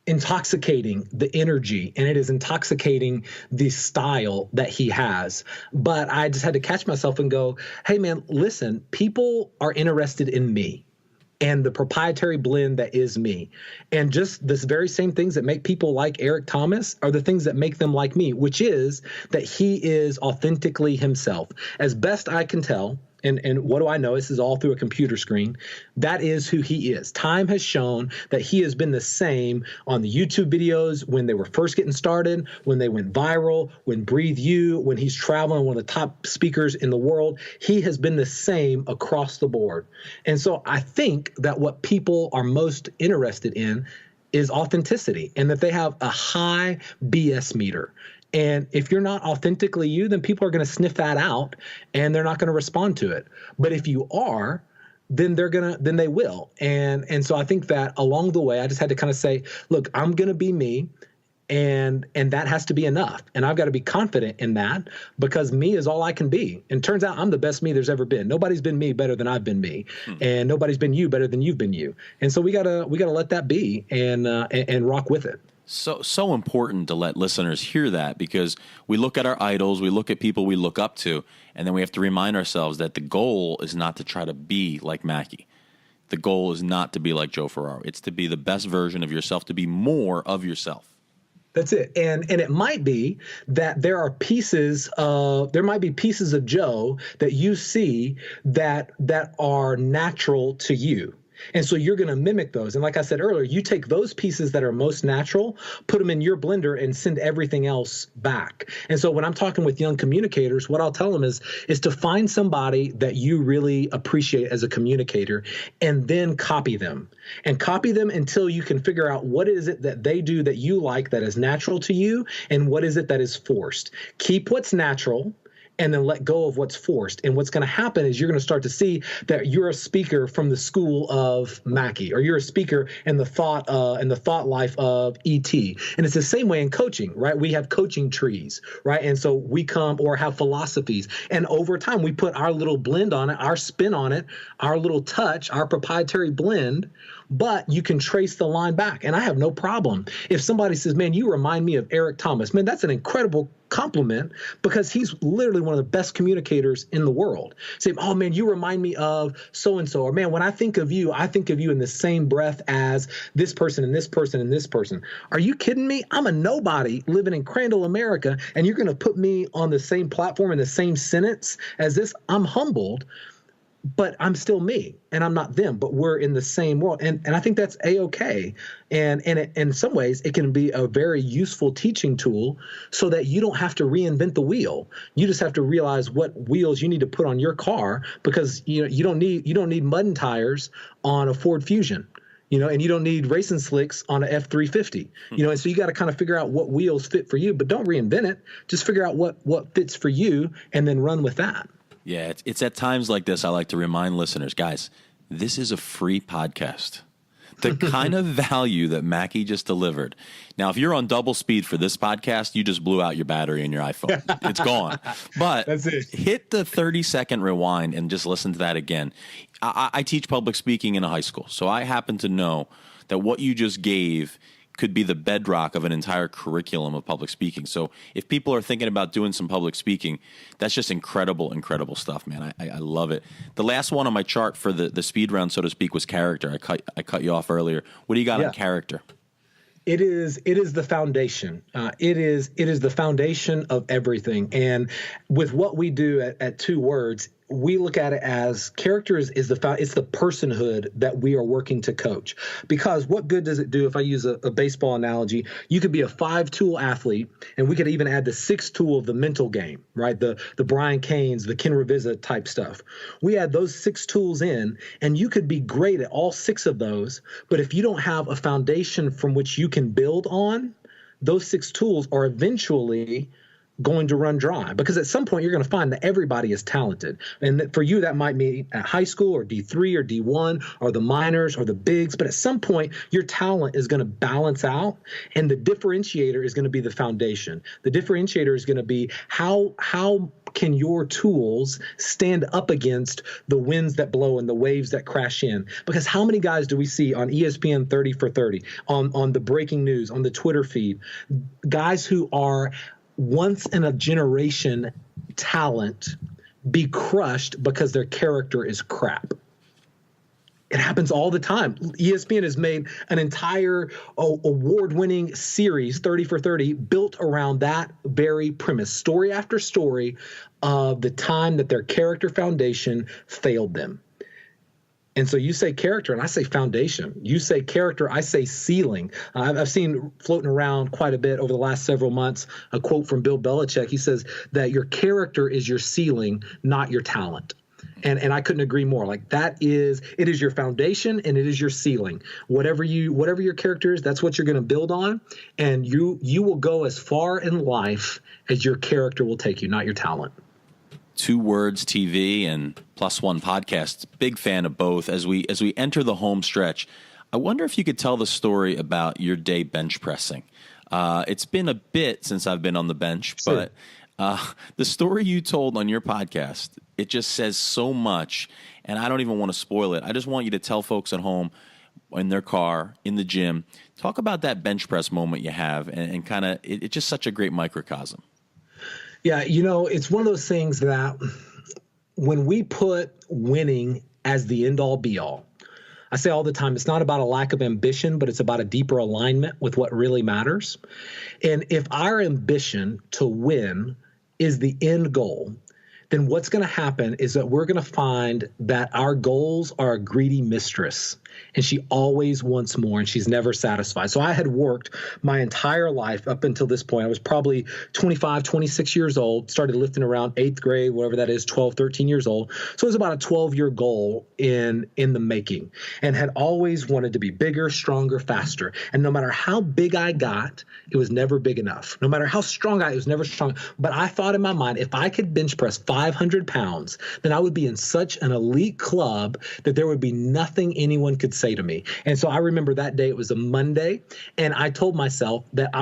intoxicating, the energy, and it is intoxicating the style that he has. But I just had to catch myself and go, hey man, listen, people are interested in me and the proprietary blend that is me. And just this very same things that make people like Eric Thomas are the things that make them like me, which is that he is authentically himself. As best I can tell, and what do I know? This is all through a computer screen. That is who he is. Time has shown that he has been the same on the YouTube videos when they were first getting started, when they went viral, when Breathe You, when he's traveling, one of the top speakers in the world. He has been the same across the board. And so I think that what people are most interested in is authenticity and that they have a high BS meter. And if you're not authentically you, then people are going to sniff that out and they're not going to respond to it. But if you are, then they will. And so I think that along the way, I just had to kind of say, look, I'm going to be me. And that has to be enough. And I've got to be confident in that because me is all I can be. And turns out I'm the best me there's ever been. Nobody's been me better than I've been me. And nobody's been you better than you've been you. And so we gotta let that be and rock with it. So important to let listeners hear that because we look at our idols, we look at people we look up to, and then we have to remind ourselves that the goal is not to try to be like Mackey. The goal is not to be like Joe Ferraro. It's to be the best version of yourself, to be more of yourself. That's it. And it might be that there might be pieces of Joe that you see that are natural to you. And so you're going to mimic those. And like I said earlier, you take those pieces that are most natural, put them in your blender and send everything else back. And so when I'm talking with young communicators, what I'll tell them is to find somebody that you really appreciate as a communicator and then copy them and copy them until you can figure out what is it that they do that you like that is natural to you and what is it that is forced. Keep what's natural and then let go of what's forced. And what's going to happen is you're going to start to see that you're a speaker from the school of Mackey, or you're a speaker in the thought life of E.T. And it's the same way in coaching, right? We have coaching trees, right? And so we come or have philosophies, and over time we put our little blend on it, our spin on it, our little touch, our proprietary blend. But you can trace the line back. And I have no problem if somebody says, man, you remind me of Eric Thomas. Man, that's an incredible compliment, because he's literally one of the best communicators in the world. Say, oh, man, you remind me of so-and-so. Or, man, when I think of you in the same breath as this person and this person and this person. Are you kidding me? I'm a nobody living in Crandall, America, and you're going to put me on the same platform in the same sentence as this? I'm humbled. But I'm still me, and I'm not them, but we're in the same world. And I think that's A-okay. And in some ways, it can be a very useful teaching tool so that you don't have to reinvent the wheel. You just have to realize what wheels you need to put on your car, because you don't need mud tires on a Ford Fusion. And you don't need racing slicks on an F-350, and so you got to kind of figure out what wheels fit for you, but don't reinvent it. Just figure out what fits for you and then run with that. Yeah, it's at times like this I like to remind listeners, guys, this is a free podcast. The kind of value that Mackey just delivered. Now, if you're on double speed for this podcast, you just blew out your battery in your iPhone. It's gone. But that's it. Hit the 30-second rewind and just listen to that again. I teach public speaking in a high school, so I happen to know that what you just gave could be the bedrock of an entire curriculum of public speaking. So if people are thinking about doing some public speaking, that's just incredible, incredible stuff, man. I love it. The last one on my chart for the speed round, so to speak, was character. I cut you off earlier. What do you got on character? It is the foundation. It is the foundation of everything. And with what we do at Two Words, we look at it as character is it's the personhood that we are working to coach. Because what good does it do, if I use a baseball analogy, you could be a 5-tool athlete, and we could even add the 6th tool of the mental game, right? The Brian Canes, the Ken Ravizza type stuff. We add those 6 tools in, and you could be great at all 6 of those, but if you don't have a foundation from which you can build on, those 6 tools are eventually going to run dry, because at some point you're going to find that everybody is talented. And for you, that might be at high school or D3 or D1 or the minors or the bigs. But at some point, your talent is going to balance out, and the differentiator is going to be the foundation. The differentiator is going to be how can your tools stand up against the winds that blow and the waves that crash in? Because how many guys do we see on ESPN 30 for 30, on the breaking news, on the Twitter feed, guys who are once in a generation talent be crushed because their character is crap? It happens all the time. ESPN has made an entire award-winning series, 30 for 30, built around that very premise, story after story of the time that their character foundation failed them. And so you say character, and I say foundation. You say character, I say ceiling. I've seen floating around quite a bit over the last several months a quote from Bill Belichick. He says that your character is your ceiling, not your talent. And I couldn't agree more. Like, it is your foundation and it is your ceiling. Whatever your character is, that's what you're going to build on. And you will go as far in life as your character will take you, not your talent. Two Words TV and Plus One Podcast. Big fan of both. As we enter the home stretch, I wonder if you could tell the story about your day bench pressing. It's been a bit since I've been on the bench, but the story you told on your podcast, it just says so much, and I don't even want to spoil it. I just want you to tell folks at home, in their car, in the gym, talk about that bench press moment you have, and kind of it's just such a great microcosm. Yeah, it's one of those things that when we put winning as the end-all be-all, I say all the time, it's not about a lack of ambition, but it's about a deeper alignment with what really matters. And if our ambition to win is the end goal, then what's going to happen is that we're going to find that our goals are a greedy mistress, and she always wants more, and she's never satisfied. So I had worked my entire life up until this point. I was probably 25, 26 years old, started lifting around 8th grade, whatever that is, 12, 13 years old. So it was about a 12-year goal in the making, and had always wanted to be bigger, stronger, faster. And no matter how big I got, it was never big enough. No matter how strong it was never strong. But I thought in my mind, if I could bench press 500 pounds, then I would be in such an elite club that there would be nothing anyone could say to me. And so I remember that day, it was a Monday, and I told myself that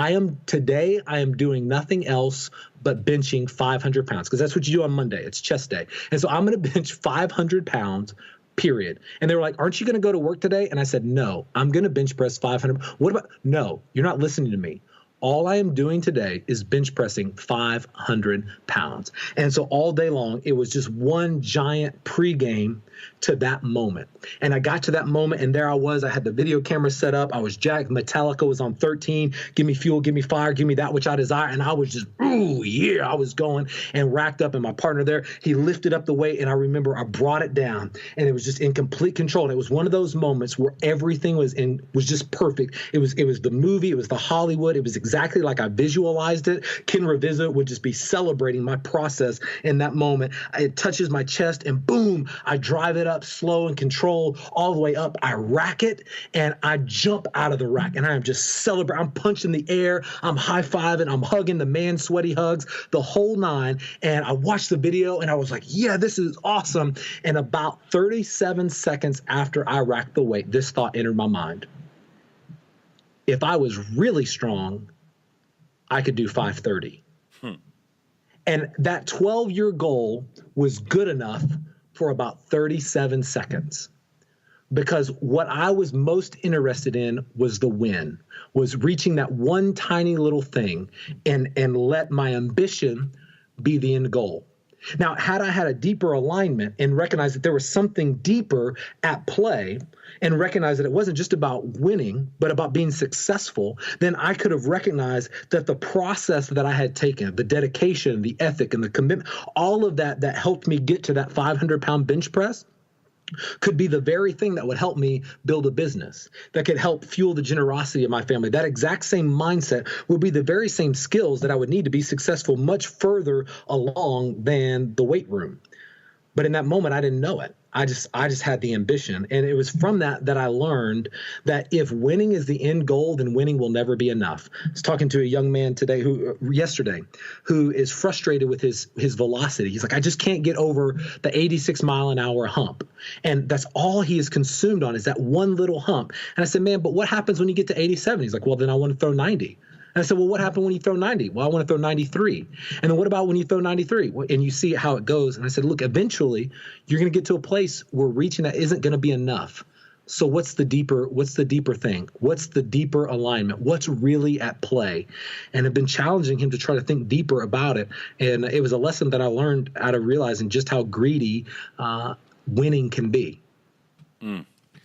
today I am doing nothing else but benching 500 pounds, because that's what you do on Monday. It's chest day. And so I'm going to bench 500 pounds, period. And they were like, aren't you going to go to work today? And I said, no, I'm going to bench press 500. What about, no, you're not listening to me. All I am doing today is bench pressing 500 pounds. And so all day long, it was just one giant pregame to that moment. And I got to that moment, and there I was. I had the video camera set up. I was jacked. Metallica was on 13. Give me fuel, give me fire, give me that which I desire. And I was just, ooh, yeah, I was going and racked up. And my partner there, he lifted up the weight. And I remember I brought it down, and it was just in complete control. And it was one of those moments where everything was just perfect. It was the movie. It was the Hollywood. It was exactly like I visualized it. Ken Revisit would just be celebrating my process in that moment. It touches my chest, and boom, I drive it up slow and controlled all the way up. I rack it, and I jump out of the rack, and I am just celebrating. I'm punching the air. I'm high-fiving. I'm hugging the man sweaty hugs, the whole nine. And I watched the video, and I was like, yeah, this is awesome. And about 37 seconds after I racked the weight, this thought entered my mind. If I was really strong, I could do 530. And that 12-year goal was good enough for about 37 seconds, because what I was most interested in was the win, was reaching that one tiny little thing, and let my ambition be the end goal. Now, had I had a deeper alignment and recognized that there was something deeper at play, and recognized that it wasn't just about winning, but about being successful, then I could have recognized that the process that I had taken, the dedication, the ethic, and the commitment, all of that helped me get to that 500-pound bench press, could be the very thing that would help me build a business, that could help fuel the generosity of my family. That exact same mindset would be the very same skills that I would need to be successful much further along than the weight room. But in that moment, I didn't know it. I just had the ambition. And it was from that I learned that if winning is the end goal, then winning will never be enough. I was talking to a young man yesterday who is frustrated with his velocity. He's like, I just can't get over the 86 mile an hour hump. And that's all he is consumed on, is that one little hump. And I said, man, but what happens when you get to 87? He's like, well, then I want to throw 90. And I said, well, what happened when you throw 90? Well, I want to throw 93. And then what about when you throw 93? And you see how it goes. And I said, look, eventually you're going to get to a place where reaching that isn't going to be enough. So what's the deeper thing? What's the deeper alignment? What's really at play? And I've been challenging him to try to think deeper about it. And it was a lesson that I learned out of realizing just how greedy winning can be.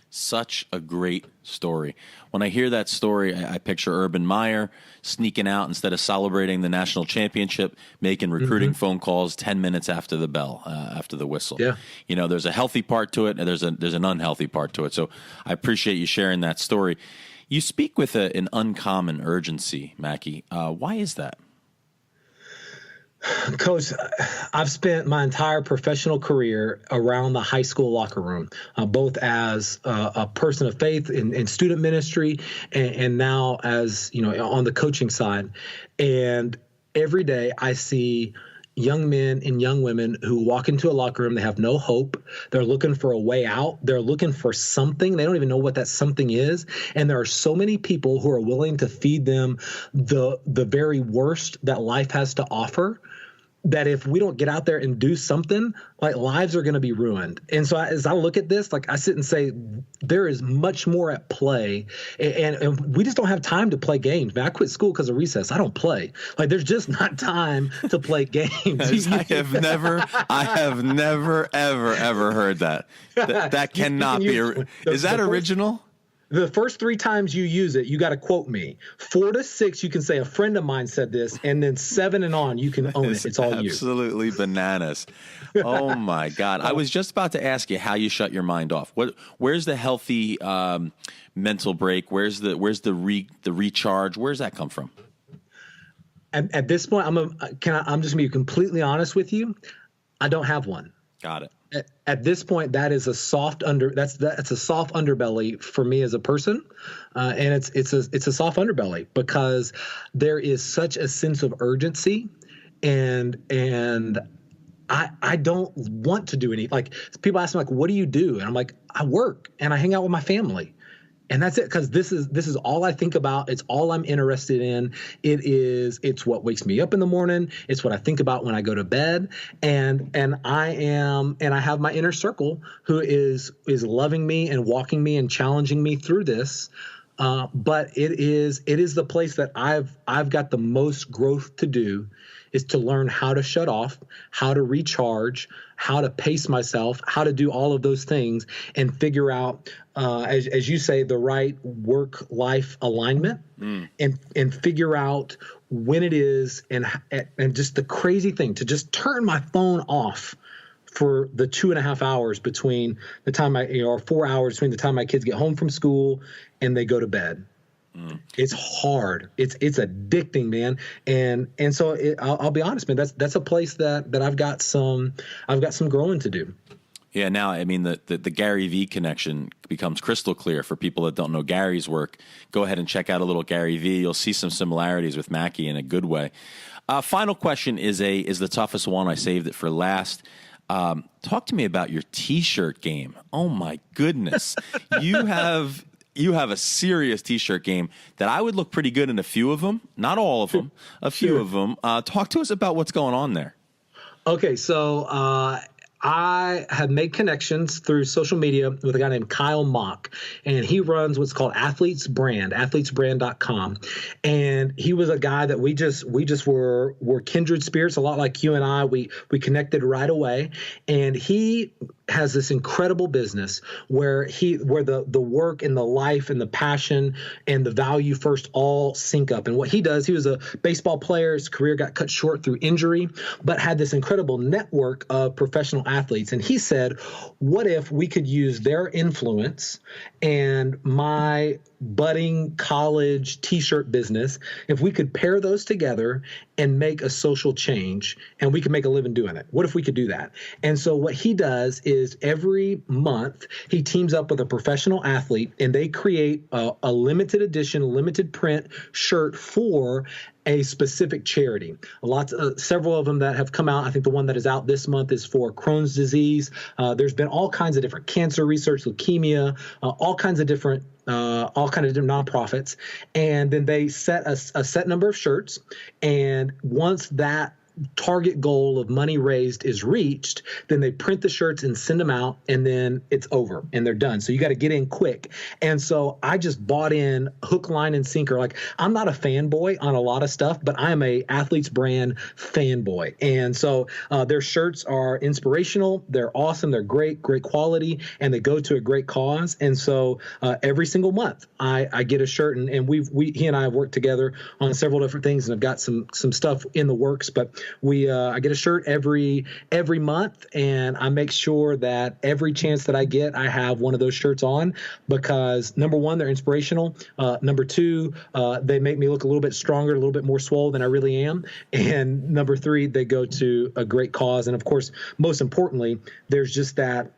Such a great story. When I hear that story, I picture Urban Meyer sneaking out instead of celebrating the national championship, making recruiting phone calls 10 minutes after the bell, after the whistle. Yeah. You know, there's a healthy part to it, and there's an unhealthy part to it. So I appreciate you sharing that story. You speak with an uncommon urgency, Mackey. Why is that? Coach, I've spent my entire professional career around the high school locker room, both as a person of faith in student ministry, and now as, on the coaching side. And every day I see young men and young women who walk into a locker room. They have no hope. They're looking for a way out. They're looking for something. They don't even know what that something is. And there are so many people who are willing to feed them the very worst that life has to offer, that if we don't get out there and do something, like, lives are going to be ruined. And so as I look at this, like, I sit and say, there is much more at play. And we just don't have time to play games. Man, I quit school because of recess. I don't play. Like, there's just not time to play games. I have never, ever heard that. That cannot be. Is that original? The first 3 times you use it, you got to quote me. 4 to 6, you can say a friend of mine said this, and then 7 and on, you can own it. It's all you. Absolutely bananas. Oh my God! I was just about to ask you how you shut your mind off. Where's the healthy mental break? Where's the recharge? Where's that come from? At this point, I'm just gonna be completely honest with you. I don't have one. Got it. At this point, that is a soft that's a soft underbelly for me as a person, and it's a soft underbelly because there is such a sense of urgency, and I don't want to do any, like, people ask me, like, what do you do? And I'm like, I work and I hang out with my family. And that's it, because this is all I think about. It's all I'm interested in. It's what wakes me up in the morning. It's what I think about when I go to bed. And I have my inner circle who is loving me and walking me and challenging me through this. But it is the place that I've got the most growth to do, is to learn how to shut off, how to recharge, how to pace myself, how to do all of those things, and figure out, as you say, the right work-life alignment, and figure out when it is, and just the crazy thing to just turn my phone off for the 2.5 hours between the time or 4 hours between the time my kids get home from school and they go to bed. It's hard. It's addicting, man. And so I'll be honest, man. That's a place that I've got some growing to do. Yeah. Now, I mean, the Gary V connection becomes crystal clear for people that don't know Gary's work. Go ahead and check out a little Gary V. You'll see some similarities with Mackey in a good way. Final question is the toughest one. I saved it for last. Talk to me about your T-shirt game. Oh my goodness, you have a serious T-shirt game that I would look pretty good in a few of them, not all of them, a few of them. Talk to us about what's going on there. Okay, so I have made connections through social media with a guy named Kyle Mock, and he runs what's called Athletes Brand, athletesbrand.com. And he was a guy that we just were kindred spirits, a lot like you and I. We connected right away, and he has this incredible business where the work and the life and the passion and the value first all sync up. And what he does, he was a baseball player. His career got cut short through injury, but had this incredible network of professional athletes. And he said, what if we could use their influence and my budding college T-shirt business, if we could pair those together and make a social change, and we could make a living doing it? What if we could do that? And so what he does is every month he teams up with a professional athlete, and they create a limited edition, limited print shirt for a specific charity. Several of them that have come out. I think the one that is out this month is for Crohn's disease. There's been all kinds of different cancer research, leukemia, all kinds of different nonprofits. And then they set a set number of shirts. And once that target goal of money raised is reached, then they print the shirts and send them out, and then it's over and they're done. So you got to get in quick. And so I just bought in hook, line, and sinker. Like, I'm not a fanboy on a lot of stuff, but I am a Athletes Brand fanboy. And so their shirts are inspirational. They're awesome. They're great quality, and they go to a great cause. And so every single month I get a shirt, and he and I have worked together on several different things, and I've got some stuff in the works, but I get a shirt every month, and I make sure that every chance that I get, I have one of those shirts on, because number one, they're inspirational. Number two, they make me look a little bit stronger, a little bit more swole than I really am. And number three, they go to a great cause. And of course, most importantly, there's just that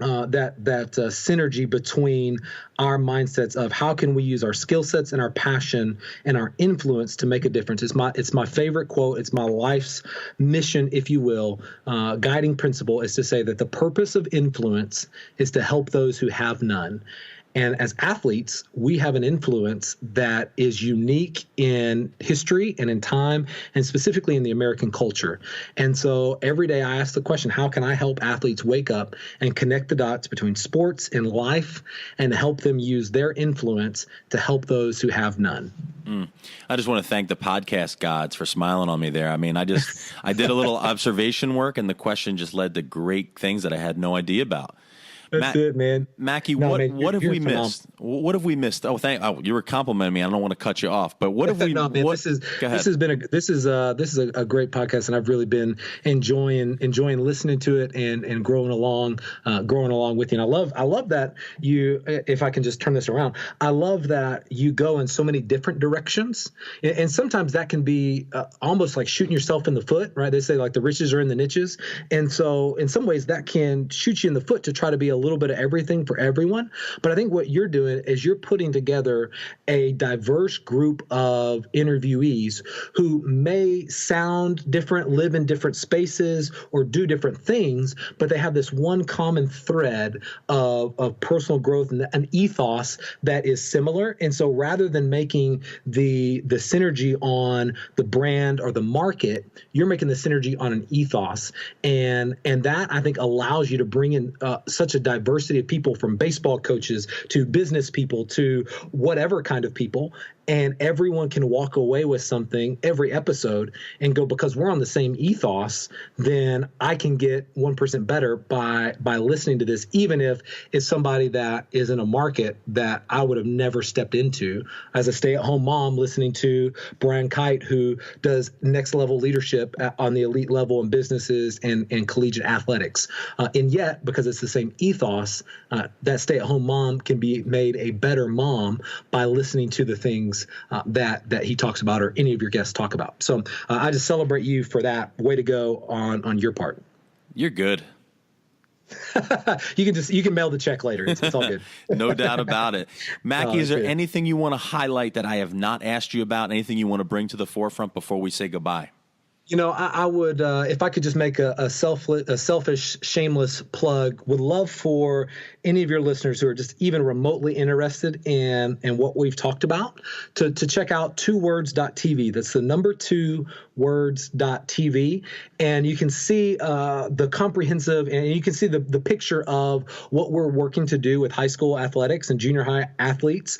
synergy between our mindsets of how can we use our skill sets and our passion and our influence to make a difference. It's my favorite quote. It's my life's mission, if you will. Guiding principle is to say that the purpose of influence is to help those who have none. And as athletes, we have an influence that is unique in history and in time, and specifically in the American culture. And so every day I ask the question, how can I help athletes wake up and connect the dots between sports and life, and help them use their influence to help those who have none? I just want to thank the podcast gods for smiling on me there. I mean, I did a little observation work, and the question just led to great things that I had no idea about. That's it, man. Mackey, No, what man, what have you're we missed? What have we missed? Oh, you were complimenting me. I don't want to cut you off, but what have we? No, man, Go ahead. this has been a great podcast, and I've really been enjoying listening to it and growing along with you. And I love that you. If I can just turn this around, I love that you go in so many different directions, and sometimes that can be almost like shooting yourself in the foot, right? They say like the riches are in the niches, and so in some ways that can shoot you in the foot to try to be a little bit of everything for everyone. But I think what you're doing is you're putting together a diverse group of interviewees who may sound different, live in different spaces, or do different things, but they have this one common thread of personal growth and an ethos that is similar. And so rather than making the synergy on the brand or the market, you're making the synergy on an ethos. And that, I think, allows you to bring in such a diversity of people, from baseball coaches to business people to whatever kind of people. And everyone can walk away with something every episode and go, because we're on the same ethos, then I can get 1% better by listening to this, even if it's somebody that is in a market that I would have never stepped into. As a stay-at-home mom, listening to Brian Kite, who does next level leadership on the elite level in businesses and collegiate athletics. And yet, because it's the same ethos, that stay-at-home mom can be made a better mom by listening to the things that he talks about, or any of your guests talk about. So I just celebrate you for that. Way to go on your part. You're good. You can mail the check later. It's all good. No doubt about it. Mackey, is there anything you want to highlight that I have not asked you about? Anything you want to bring to the forefront before we say goodbye? I would, if I could just make a selfish, shameless plug, would love for any of your listeners who are just even remotely interested in what we've talked about to check out 2words.tv. That's the number 2words.tv. And you can see the comprehensive, and you can see the picture of what we're working to do with high school athletics and junior high athletes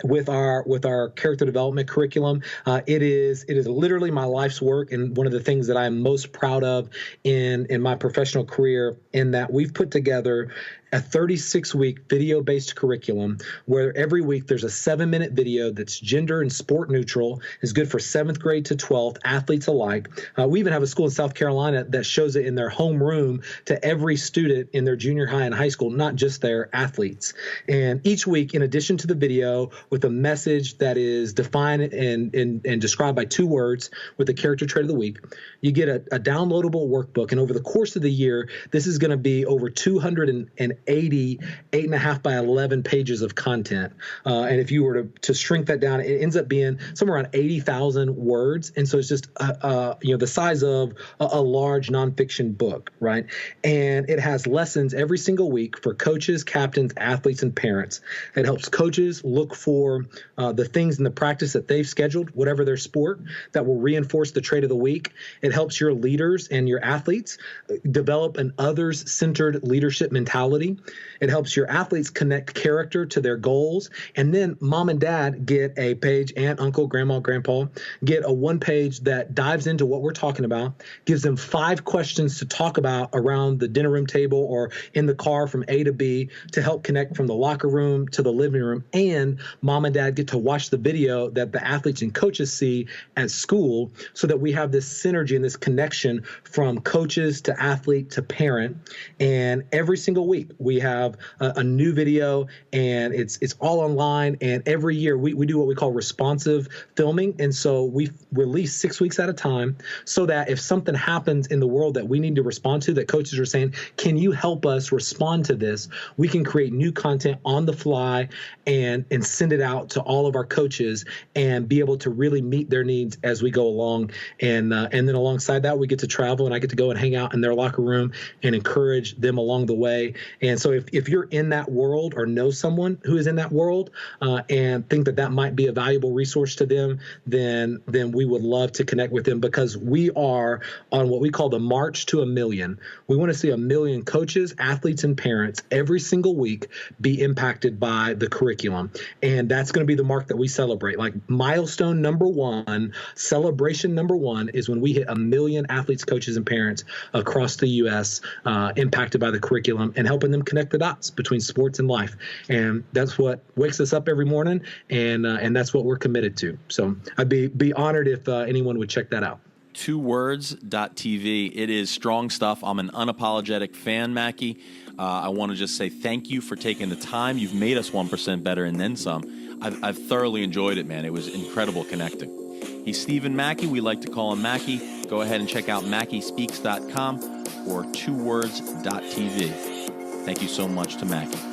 with our character development curriculum. It is literally my life's work, and one of the things that I'm most proud of in my professional career, in that we've put together a 36-week video-based curriculum where every week there's a 7-minute video that's gender and sport neutral, is good for 7th grade to 12th athletes alike. We even have a school in South Carolina that shows it in their homeroom to every student in their junior high and high school, not just their athletes. And each week, in addition to the video with a message that is defined and described by 2 words with the character trait of the week, you get a downloadable workbook. And over the course of the year, this is going to be over 280 8.5 by 11 pages of content. And if you were to shrink that down, it ends up being somewhere around 80,000 words. And so it's just, the size of a large nonfiction book, right? And it has lessons every single week for coaches, captains, athletes, and parents. It helps coaches look for the things in the practice that they've scheduled, whatever their sport, that will reinforce the trait of the week. It helps your leaders and your athletes develop an others-centered leadership mentality. It helps your athletes connect character to their goals. And then mom and dad get a page, aunt, uncle, grandma, grandpa, get a 1-page that dives into what we're talking about, gives them 5 questions to talk about around the dinner room table or in the car from A to B to help connect from the locker room to the living room. And mom and dad get to watch the video that the athletes and coaches see at school, so that we have this synergy and this connection from coaches to athlete to parent. And every single week we have a new video, and it's all online. And every year we do what we call responsive filming. And so we release 6 weeks at a time, so that if something happens in the world that we need to respond to, that coaches are saying, can you help us respond to this? We can create new content on the fly and send it out to all of our coaches and be able to really meet their needs as we go along. And then alongside that, we get to travel, and I get to go and hang out in their locker room and encourage them along the way. And so if you're in that world or know someone who is in that world and think that might be a valuable resource to them, then we would love to connect with them, because we are on what we call the march to 1 million. We want to see 1 million coaches, athletes, and parents every single week be impacted by the curriculum. And that's going to be the mark that we celebrate. Like milestone number 1, celebration number 1 is when we hit 1 million athletes, coaches, and parents across the U.S. Impacted by the curriculum, and helping them them connect the dots between sports and life. And that's what wakes us up every morning, and that's what we're committed to. So I'd be honored if anyone would check that out. twowords.tv. It is strong stuff. I'm an unapologetic fan, Mackey. I want to just say thank you for taking the time. You've made us 1% better and then some. I've thoroughly enjoyed it, man. It was incredible connecting. He's Stephen Mackey. We like to call him Mackey. Go ahead and check out MackeySpeaks.com or twowords.tv. Thank you so much to Mackey.